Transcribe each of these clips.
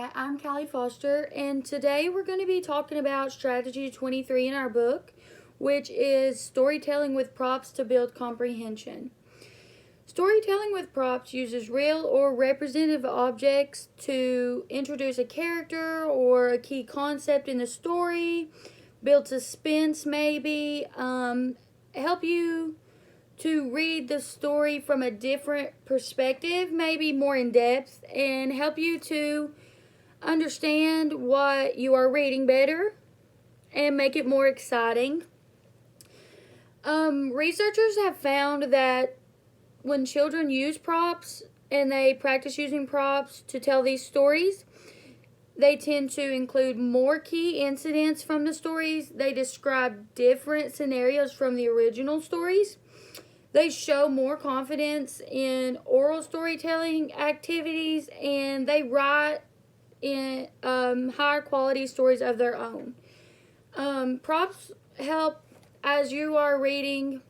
Hi, I'm Callie Foster, and today we're going to be talking about Strategy 23 in our book, which is storytelling with props to build comprehension. Storytelling with props uses real or representative objects to introduce a character or a key concept in the story, build suspense maybe, help you to read the story from a different perspective, maybe more in depth, and help you to understand what you are reading better and make it more exciting. Researchers have found that when children use props and they practice using props to tell these stories, they tend to include more key incidents from the stories. They describe different scenarios from the original stories. They show more confidence in oral storytelling activities, and they write in higher quality stories of their own. Props help as you are reading.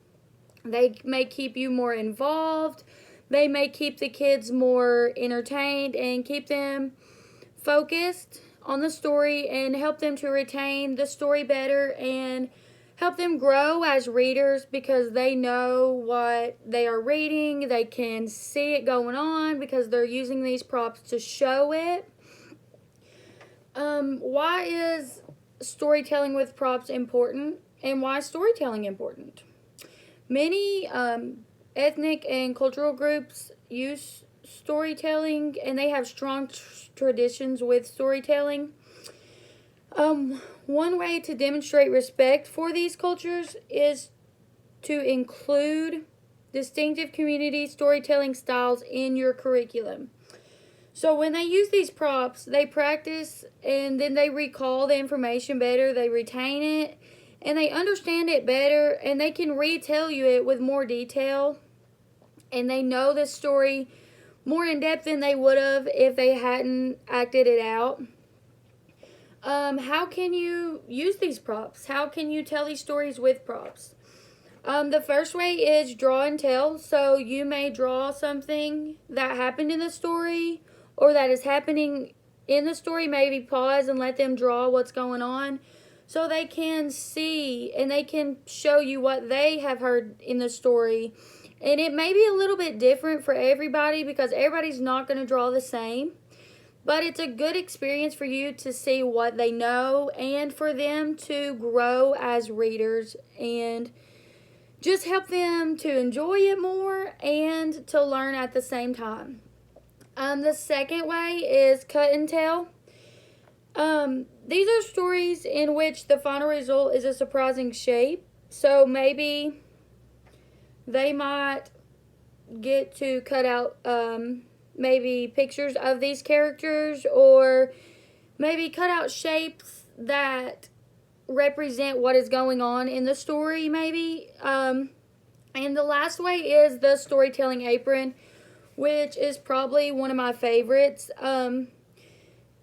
They may keep you more involved. They may keep the kids more entertained and keep them focused on the story and help them to retain the story better and help them grow as readers because they know what they are reading. They can see it going on because they're using these props to show it. Why is storytelling with props important, and why is storytelling important? Many ethnic and cultural groups use storytelling, and they have strong traditions with storytelling. One way to demonstrate respect for these cultures is to include distinctive community storytelling styles in your curriculum. So when they use these props, they practice and then they recall the information better, they retain it, and they understand it better, and they can retell you it with more detail, and they know the story more in depth than they would have if they hadn't acted it out. How can you use these props? How can you tell these stories with props? The first way is draw and tell. So you may draw something that happened in the story or that is happening in the story. Maybe pause and let them draw what's going on so they can see and they can show you what they have heard in the story. And it may be a little bit different for everybody because everybody's not going to draw the same. But it's a good experience for you to see what they know and for them to grow as readers and just help them to enjoy it more and to learn at the same time. The second way is cut and tell. These are stories in which the final result is a surprising shape. So maybe they might get to cut out maybe pictures of these characters, or maybe cut out shapes that represent what is going on in the story, maybe. And the last way is the storytelling apron, which is probably one of my favorites.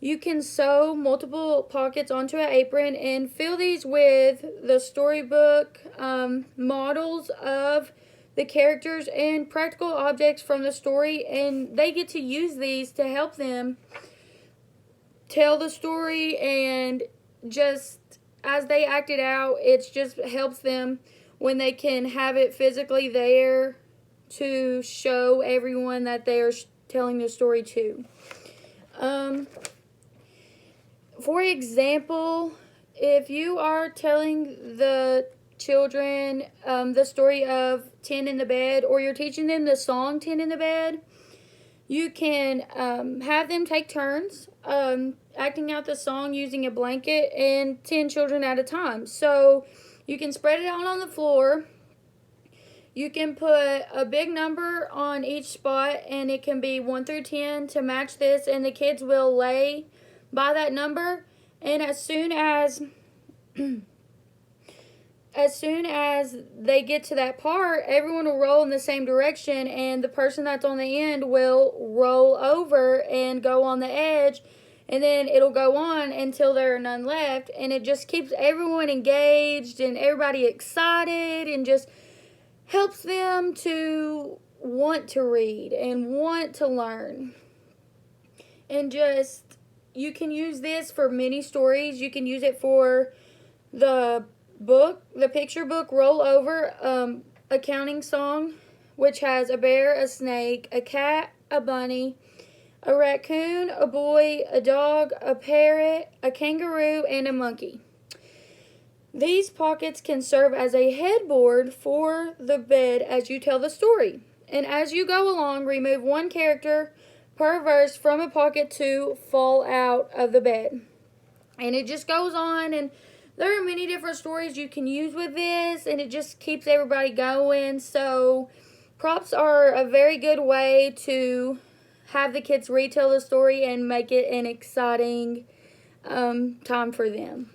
You can sew multiple pockets onto an apron and fill these with the storybook models of the characters and practical objects from the story, and they get to use these to help them tell the story, and just as they act it out, it just helps them when they can have it physically there to show everyone that they are telling the story to. For example, if you are telling the children the story of 10 in the bed, or you're teaching them the song 10 in the bed, you can have them take turns acting out the song using a blanket, and 10 children at a time. So you can spread it out on the floor. You can put a big number on each spot, and it can be 1 through 10 to match this, and the kids will lay by that number, and as soon as they get to that part, everyone will roll in the same direction, and the person that's on the end will roll over and go on the edge, and then it'll go on until there are none left, and it just keeps everyone engaged and everybody excited and just helps them to want to read and want to learn and just you can use this for many stories. You can use it for the picture book Roll Over, accounting song, which has a bear, a snake, a cat, a bunny, a raccoon, a boy, a dog, a parrot, a kangaroo, and a monkey. These pockets can serve as a headboard for the bed as you tell the story. And as you go along, remove one character per verse from a pocket to fall out of the bed. And it just goes on, and there are many different stories you can use with this, and it just keeps everybody going. So props are a very good way to have the kids retell the story and make it an exciting time for them.